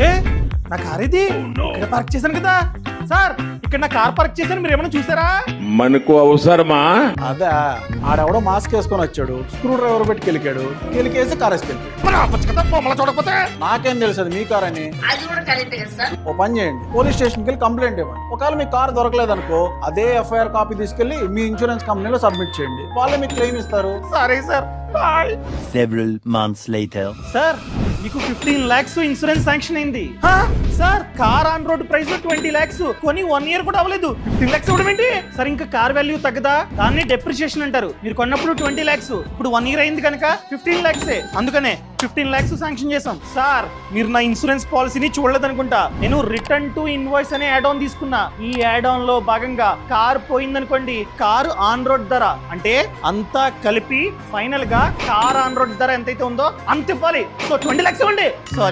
ఏ నా కార్ ఇది ఇక్కడ పార్క్ చేశాను కదా సార్. ఇక్కడ నా కార్ పార్క్ చేశాను, మీరు ఏమైనా చూసారా? మనకు అవసరమా? అదే ఆడెవడో మాస్క్ వేసుకొని వచ్చాడు, స్క్రూ డ్రైవర్ పెట్టి కెలికాడు, కెలికేసి కార్ వేసుకెళ్ళిపోయాడు. మరి ఆపొచ్చు కదా, బొమ్మలా చూడకపోతే. నాకేం తెలుసు అది మీ కార్ అని. ఓ పని చేయండి, పోలీస్ స్టేషన్కి వెళ్ళి కంప్లైంట్ ఇవ్వండి. ఒకవేళ మీ కార్ దొరకలేదనుకో అదే ఎఫ్ఐఆర్ కాపీ తీసుకెళ్లి మీ ఇన్సూరెన్స్ కంపెనీలో సబ్మిట్ చేయండి, వాళ్ళే మీకు క్లెయిమ్ ఇస్తారు. సరే sir. Several months later. Sir మీకు 15 lakhs ఇన్సూరెన్స్ శాంక్షన్ అయింది. Sir car on road price 20 lakhs, కొని 1 year కూడా అవ్వలేదు 15 lakhs ఇవ్వడం ఏంటి సార్? ఇంకా కార్ వాల్యూ తగ్గదా? దాన్ని డెప్రిషియేషన్ అంటారు. మీరు కొన్నప్పుడు 20 lakhs, ఇప్పుడు 1 year అయింది కనుక 15 lakhs. అందుకనే 15 lakhs శాంక్షన్ చేసాం. సార్ మీరు నా ఇన్సూరెన్స్ పాలసీని చూడలేదనుకుంటా. నేను రిటర్న్ టు ఇన్వాయిస్ అనే యాడ్ ఆన్ తీసుకున్నా. ఈ యాడ్ ఆన్ లో భాగంగా కార్ పోయిందనుకోండి, కారు ఆన్ రోడ్ ధర అంటే అంతా కలిపి ఫైనల్ గా కార్ ఆన్ రోడ్ ధర ఎంతైతే ఉందో అంత ఇవ్వాలి. సో 20 lakhs ఇవ్వండి. సారీ.